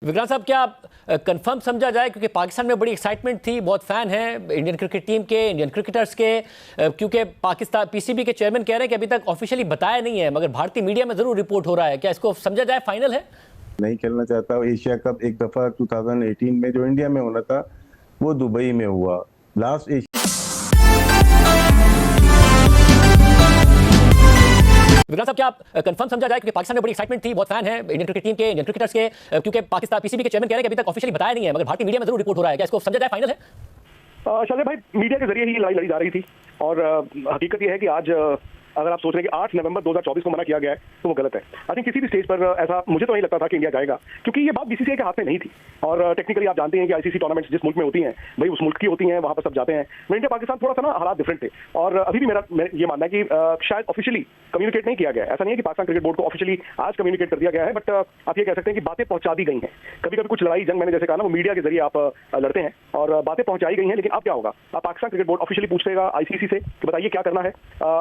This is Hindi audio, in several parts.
विक्रांत साहब, क्या कंफर्म समझा जाए, क्योंकि पाकिस्तान में बड़ी एक्साइटमेंट थी, बहुत फैन हैं इंडियन क्रिकेट टीम के, इंडियन क्रिकेटर्स के, क्योंकि पाकिस्तान पीसीबी के चेयरमैन कह रहे हैं कि अभी तक ऑफिशियली बताया नहीं है, मगर भारतीय मीडिया में जरूर रिपोर्ट हो रहा है। क्या इसको समझा जाए फाइनल है? नहीं खेलना चाहता। एशिया कप एक दफा 2018 में जो इंडिया में होना था वो दुबई में हुआ। लास्ट विक्रांत साहब, क्या कंफर्म समझा जाए, क्योंकि पाकिस्तान में बड़ी एक्साइटमेंट थी, बहुत फैन है इंडियन क्रिकेट टीम के, इंडियन क्रिकेटर्स के, क्योंकि पाकिस्तान पीसीबी के चेयरमैन कह रहे हैं कि अभी तक ऑफिशियली बताया नहीं है, मगर भारतीय मीडिया में जरूर रिपोर्ट हो रहा है। क्या इसको समझा जाए फाइनल है? शायद भाई मीडिया के जरिए ही लड़ाई लड़ी जा रही थी और हकीकत यह है कि आज अगर आप सोच रहे हैं कि 8 नवंबर 2024 को मना किया गया है तो वो गलत है। आई थिंक किसी भी स्टेज पर ऐसा मुझे तो नहीं लगता था कि इंडिया जाएगा, क्योंकि ये बात बीसीसीआई के हाथ में नहीं थी। और टेक्निकली आप जानते हैं कि आईसीसी टूर्नामेंट्स जिस मुल्क में होती हैं भाई उस मुल्क की होती हैं, वहां पर सब जाते हैं। इंडिया पाकिस्तान थोड़ा सा ना हालात डिफरेंट थे और अभी भी मेरा ये मानना है कि शायद ऑफिशियली कम्युनिकेट नहीं किया गया है। ऐसा नहीं है कि पाकिस्तान क्रिकेट बोर्ड को ऑफिशियली आज कम्युनिकेट कर दिया गया है, बट आप ये कह सकते हैं कि बातें पहुंचा दी गई हैं। कभी कभी कुछ लड़ाई जंग मैंने जैसे कहा ना वो मीडिया के जरिए आप लड़ते हैं और बातें पहुंचाई गई हैं, लेकिन अब क्या होगा? अब पाकिस्तान क्रिकेट बोर्ड ऑफिशियली पूछेगा आईसीसी से कि बताइए क्या करना है,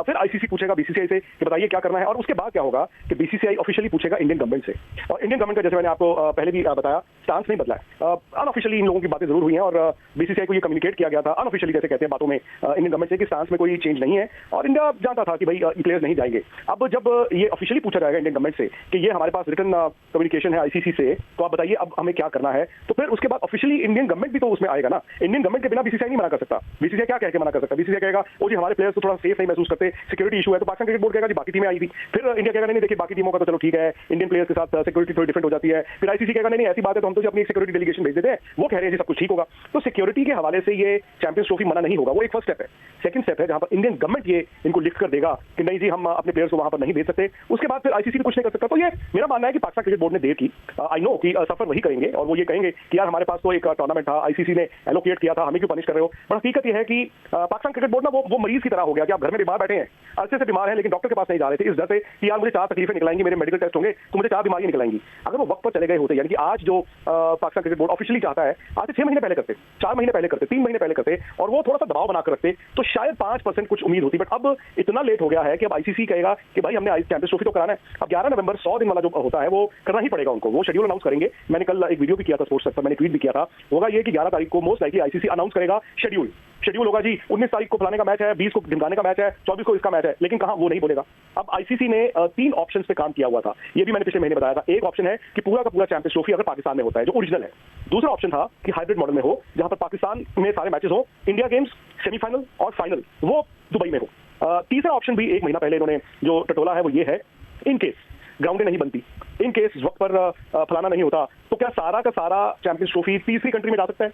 फिर आईसीसी पूछेगा बीसीसीआई से कि बताइए क्या करना है, और उसके बाद क्या होगा कि बीसीसीआई ऑफिशियली पूछेगा इंडियन गवर्नमेंट से। और इंडियन गवर्नमेंट का जैसे मैंने आपको पहले भी बताया स्टांस नहीं बदला है। अनऑफिशियली इन लोगों की बातें जरूर हुई हैं और बीसीसीआई को ये कम्युनिकेट किया गया था अनऑफिशियली, जैसे कहते हैं बातों में इंडियन गवर्नमेंट से कि स्टांस में कोई चेंज नहीं है और इंडिया जानता था कि भाई प्लेयर्स नहीं जाएंगे। अब जब ये ऑफिशियली पूछा जाएगा इंडियन गवर्नमेंट से कि ये हमारे पास रिटर्न कम्युनिकेशन है आईसीसी से, तो आप बताइए अब हमें क्या करना है, तो फिर उसके बाद ऑफिशियली इंडियन गवर्नमेंट भी तो उसमें आएगा ना। इंडियन गवर्नमेंट के बिना बीसीसीआई नहीं मना कर सकता। बीसीसीआई क्या कह के मना कर सकता? बीसीसीआई कहेगा वो जी हमारे प्लेयर्स तो थोड़ा सेफ नहीं महसूस करते, सिक्योरिटी इशू है, तो पाकिस्तान क्रिकेट बोर्ड कहेगा जी बाकी टीमें आई थी। फिर इंडिया कहेगा नहीं देखिए बाकी टीमों का तो चलो ठीक है, इंडियन प्लेयर्स के साथ सिक्योरिटी थोड़ी डिफरेंट हो जाती है। फिर आईसीसी कहेगा नहीं ऐसी बात है तो हम तो अपनी सिक्योरिटी डेलीगेशन भेज देते हैं, वो कह रहे हैं जी सब कुछ ठीक होगा। तो सिक्योरिटी के हवाले से ये चैंपियंस ट्रॉफी मना नहीं होगा, वो एक फर्स्ट स्टेप है। सेकंड स्टेप है जहां पर इंडियन गवर्नमेंट ये इनको लिख कर देगा कि नहीं जी हम अपने प्लेयर्स को वहां पर नहीं भेज सकते। उसके बाद फिर आईसीसी भी कुछ नहीं कर सकता। तो ये मेरा मानना है कि पाकिस्तान क्रिकेट बोर्ड ने देर की। आई नो कि सफर वही करेंगे और वो ये कहेंगे कि यार हमारे पास तो एक टूर्नामेंट था, आईसीसी ने एलोकेट किया था, हमें क्यों पनिश कर रहे हो। पर हकीकत यह है कि पाकिस्तान क्रिकेट बोर्ड ना वो मरीज की तरह हो गया कि आप घर में बीमार बैठे हैं, अरसे से बीमार हैं लेकिन डॉक्टर के पास नहीं जा रहे थे, इस डर से कि यार मुझे 4 तकलीफें निकलाएंगी, मेरे मेडिकल टेस्ट होंगे तो मुझे 4 बीमारियां निकलाएंगी। अगर वो वक्त पर चले गए होते, यानी कि आज जो पाकिस्तान क्रिकेट बोर्ड ऑफिशियली चाहता है आज से 6 महीने पहले करते, 4 महीने पहले करते, 3 महीने पहले करते और वो थोड़ा सा दबाव बनाकर रखते, तो शायद 5% कुछ उम्मीद होती। बट अब इतना लेट हो गया है कि अब आईसीसी कहेगा कि भाई हमने चैंपियंस ट्रॉफी तो कराना है। अब 11 नवंबर 100 दिन वाला जो होता है वो करना ही पड़ेगा उनको, वो शेड्यूल अनाउंस करेंगे। मैंने कल एक वीडियो भी किया था स्पोर्ट्स पर, मैंने ट्वीट भी किया था, होगा ये कि 11 तारीख को मोस्ट लाइकली आईसीसी अनाउंस करेगा शेड्यूल होगा जी 19 तारीख को फलाने का मैच है, 20 को ढिमकाने का मैच है, 24 को इसका मैच है, लेकिन कहां वो नहीं बोलेगा। अब आईसीसी ने 3 ऑप्शंस पे काम किया हुआ था, ये भी मैंने पिछले महीने बताया था। एक ऑप्शन है कि पूरा का पूरा चैंपियंस ट्रॉफी अगर पाकिस्तान में होता है जो ओरिजिनल है। दूसरा ऑप्शन था कि हाइब्रिड मॉडल में हो, जहां पर पाकिस्तान में सारे मैचेस हो, इंडिया गेम्स सेमीफाइनल और फाइनल वो दुबई में हो। तीसरा ऑप्शन भी 1 महीना पहले इन्होंने जो टटोला है वो ये है, इन केस ग्राउंडें नहीं बनती, इन केस वक्त पर फलाना नहीं होता, तो क्या सारा का सारा चैंपियंस ट्रॉफी तीसरी कंट्री में जा सकता है,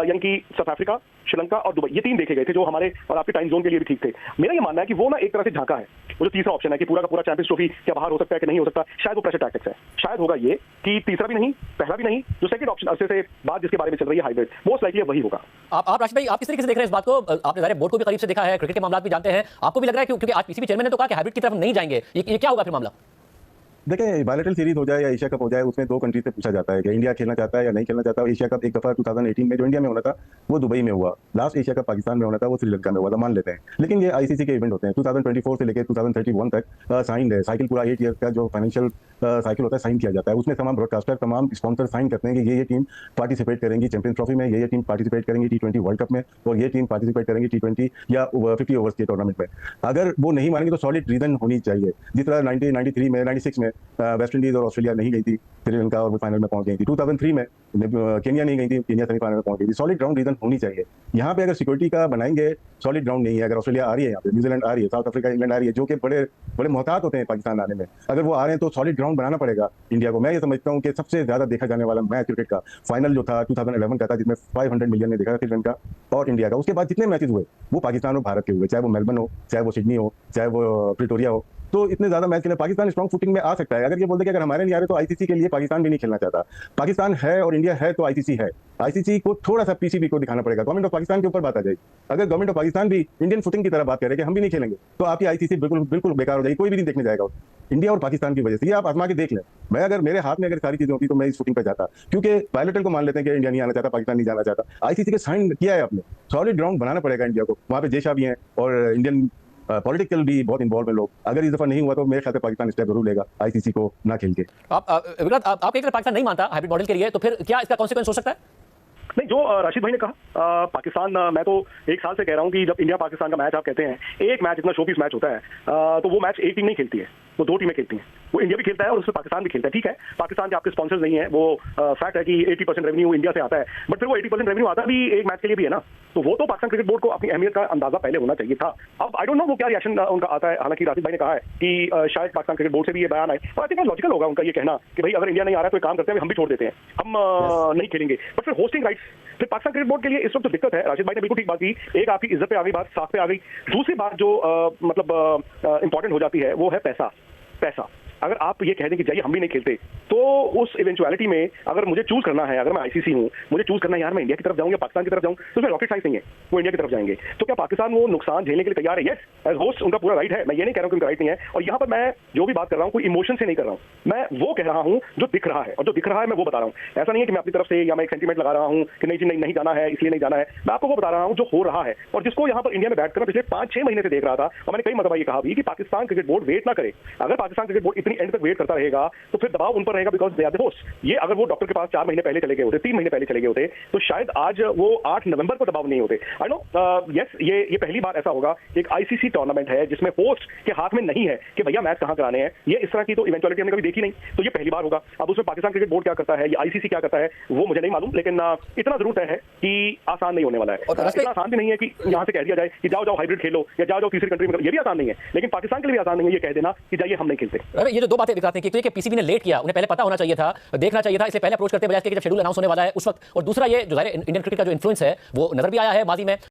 यानी कि साउथ अफ्रीका, श्रीलंका और दुबई। ये 3 देखे गए थे जो हमारे और आपके टाइम जोन के लिए भी ठीक थे। मेरा ये मानना है कि वो ना एक तरह से झांका है। वो जो तीसरा ऑप्शन है कि पूरा का पूरा चैंपियंस ट्रॉफी क्या बाहर हो सकता है कि नहीं हो सकता, शायद वो प्रेशर टैक्टिक्स है। शायद होगा ये कि तीसरा भी नहीं, पहला भी नहीं, जो सेकंड ऑप्शन अरसे से बात जिसके बारे में चल रही है हाइब्रिड, मोस्ट लाइकली वही होगा। आप राशिद भाई, आप किस तरीके से देख रहे हैं इस बात को? आपने सारे बोर्ड को भी करीब से देखा है, क्रिकेट के मामला भी जानते हैं, आपको भी लग रहा है क्योंकि आज पीसीबी चेयरमैन ने तो कहा कि हाइब्रिड की तरफ नहीं जाएंगे, ये क्या होगा फिर मामला? देखिए बायलैटरल सीरीज हो जाए या एशिया कप हो जाए, उसमें 2 कंट्री से पूछा जाता है कि इंडिया खेलना चाहता है या नहीं खेलना चाहता। एशिया कप एक दफा 2018 में जो इंडिया में होना था वो दुबई में हुआ। लास्ट एशिया कप पाकिस्तान में होना था वो श्रीलंका में हुआ था, मान लेते हैं। लेकिन ये आईसीसी के इवेंट होते हैं, 2024 से लेकर 2031 तक साइन है साइकिल, पूरा 8 ईयर का जो फाइनेंशियल साइकिल होता है साइन किया जाता है। उसमें तमाम ब्रॉडकास्टर, तमाम स्पॉन्सर साइन करते हैं कि ये टीम पार्टिसिपेट करेंगी चैंपियंस ट्रॉफी में, ये टीम पार्टिसिपेट करेंगी T20 वर्ल्ड कप में, और ये टीम पार्टिसिपेट करेंगी T20 या 50 ओवर्स के टूर्नामेंट में। अगर वो नहीं मानेंगे तो सॉलिड रीजन होनी चाहिए। जिस तरह 1993 में, 96 में वेस्ट इंडीज और ऑस्ट्रेलिया नहीं गई थी श्रीलंका और वो फाइनल में पहुंच गई थी। 2003 में केन्या नहीं गई थी, केन्या सेमीफाइनल में पहुंच गई थी। सॉलिड ग्राउंड रीजन होनी चाहिए। यहाँ पे अगर सिक्योरिटी का बनाएंगे, सॉलिड ग्राउंड नहीं है, अगर ऑस्ट्रेलिया आ रही है, यहाँ पे न्यूजीलैंड आ रही है, साउथ अफ्रीका, इंग्लैंड आ रही है, जो कि बड़े बड़े मोहतात होते हैं पाकिस्तान आने में, अगर वो आ रहे हैं तो सॉलिड ग्राउंड बनाना पड़ेगा इंडिया को। मैं ये समझता हूँ कि सबसे ज्यादा देखा जाने वाला मैच क्रिकेट का फाइनल जो था 2011 का था, जिसमें 500 मिलियन ने देखा था श्रीलंका और इंडिया का। उसके बाद जितने मैचेस हुए वो पाकिस्तान और भारत के हुए, चाहे वो मेलबर्न हो, चाहे वो सिडनी हो, चाहे वो प्रिटोरिया हो। तो इतने ज्यादा मैच खेले, पाकिस्तान स्ट्रॉन्ग फुटिंग में आ सकता है। अगर ये बोलते कि अगर हमारे नहीं आ रहे तो आईसीसी के लिए पाकिस्तान भी नहीं खेलना चाहता। पाकिस्तान है और इंडिया है तो आईसीसी है। आईसीसी को थोड़ा सा पीसीबी को दिखाना पड़ेगा। गवर्नमेंट ऑफ पाकिस्तान के ऊपर बात आ जाएगी। अगर गवर्नमेंट ऑफ पाकिस्तान भी इंडियन फुटिंग की तरह बात करे कि हम भी नहीं खेलेंगे, तो आपकी आईसीसी बिल्कुल बेकार हो जाएगी, कोई भी नहीं देखने जाएगा इंडिया और पाकिस्तान की वजह से। ये आप आजमा के देख लें। मैं अगर मेरे हाथ में अगर सारी चीजें होती तो मैं इस फुटिंग पर जाता, क्योंकि बायलैटरल को मान लेते हैं कि इंडिया नहीं आना चाहता, पाकिस्तान नहीं जाना चाहता। आईसीसी के साइन किया है आपने, सॉलिड ग्राउंड बनाना पड़ेगा इंडिया को। वहां पे जेशा भी हैं और इंडियन पॉलिटिकल भी बहुत इन्वॉल्व है लोग। अगर इस दफा नहीं हुआ तो मेरे ख्याल से पाकिस्तान स्टेप जरूर लेगा आईसीसी को ना खेल के। विक्रांत, आप एक पाकिस्तान नहीं मानता हाइब्रिड मॉडल के लिए, तो फिर क्या इसका कॉन्सिक्वेंस हो सकता है? नहीं, जो राशिद भाई ने कहा, पाकिस्तान, मैं तो एक साल से कह रहा हूं कि जब इंडिया पाकिस्तान का मैच आप कहते हैं, एक मैच इतना शोपीस मैच होता है, तो वो मैच एक टीम नहीं खेलती है, वो दो टीमें खेलती हैं। वो इंडिया भी खेलता है और उसमें पाकिस्तान भी खेलता है। ठीक है, पाकिस्तान के आपके स्पॉन्सर्स नहीं है, वो फैक्ट है कि 80% रेवेन्यू इंडिया से आता है, बट फिर वो 80% रेवेन्यू आता भी एक मैच के लिए भी है ना, तो वो तो पाकिस्तान क्रिकेट बोर्ड को अपनी अहमियत का अंदाजा पहले होना चाहिए था। अब आई डोंट नो वो क्या रिएक्शन उनका आता है। हालांकि राशिद भाई ने कहा है कि शायद पाकिस्तान क्रिकेट बोर्ड से भी ये बयान आए, और आई थिंक लॉजिकल होगा उनका ये कहना कि भाई अगर इंडिया नहीं आ रहा है तो एक काम करते हैं, हम भी छोड़ देते हैं, हम नहीं खेलेंगे। बट फिर होस्टिंग राइट्स फिर पाकिस्तान क्रिकेट बोर्ड के लिए इस वक्त तो दिक्कत है। राशिद भाई ने बिल्कुल ठीक बात की, एक आपकी इज्जत पे आ गई बात, साख पे आ गई। दूसरी बात जो मतलब इंपॉर्टेंट हो जाती है वो है पैसा। अगर आप ये कह दें कि जाइए हम भी नहीं खेलते, तो उस इवेंचुअलिटी में अगर मुझे चूज करना है, अगर मैं आईसीसी हूं, मुझे चूज करना है यार मैं इंडिया की तरफ जाऊं या पाकिस्तान की तरफ जाऊं, तो उसमें रॉकेट साइंस नहीं है, वो इंडिया की तरफ जाएंगे। तो क्या पाकिस्तान वो नुकसान झेलने के लिए तैयार है? यस, एज होस्ट उनका पूरा राइट है, मैं ये नहीं कह रहा हूं कि उनका राइट नहीं है। और यहाँ पर मैं जो भी बात कर रहा हूँ कोई इमोशन से नहीं कर रहा हूँ, मैं वो कह रहा हूँ जो दिख रहा है, और जो दिख रहा है मैं वो बता रहा हूँ। ऐसा नहीं है कि मैं अपनी तरफ से या मैं एक सेंटीमेंट लगा रहा हूँ कि नहीं जाना है इसलिए नहीं जाना है। मैं आपको वो बता रहा हूँ जो हो रहा है, और जिसको यहाँ पर इंडिया में बैठ कर पिछले 5-6 महीने से देख रहा था। और मैंने कई मरतबा ये कहा भी कि पाकिस्तान क्रिकेट बोर्ड वेट ना करे। अगर पाकिस्तान क्रिकेट बोर्ड इतनी एंड तक वेट करता रहेगा तो फिर दबाव उन पर रहेगा, because they are the host. ये अगर वो डॉक्टर के पास 4 महीने पहले चले गए होते, 3 महीने पहले चले गए होते, तो शायद आज वो 8 नवंबर को दबाव नहीं होते। आई नो, यस, ये पहली बार ऐसा होगा, एक आईसीसी टूर्नामेंट है जिसमें होस्ट के हाथ में नहीं है कि भैया मैच कहां कराने हैं। ये इस तरह की तो इवेंचुअलिटी हमने कभी देखी नहीं, तो ये पहली बार होगा। अब उसमें पाकिस्तान क्रिकेट बोर्ड क्या करता है या आईसीसी क्या करता है वो मुझे नहीं मालूम, लेकिन इतना जरूर तय है कि आसान नहीं होने वाला है। इतना आसान भी नहीं है कि यहाँ से कह दिया जाए कि जाओ हाइब्रिड खेलो या जाओ तीसरी कंट्री में, ये भी आसान नहीं है। लेकिन पाकिस्तान के लिए भी आसान नहीं है ये कह देना कि जाइए हम नहीं खेलते। ये जो दो बातें दिखाते हैं कि पीसीबी ने लेट किया, उन्हें पहले पता होना चाहिए था, देखना चाहिए था, इसलिए पहले अप्रोच करते बजाय कि जब शेड्यूल अनाउंस होने वाला है उस वक्त। और दूसरा ये जो इंडियन क्रिकेट का जो इन्फ्लुएंस है वो नजर भी आया है माजी में।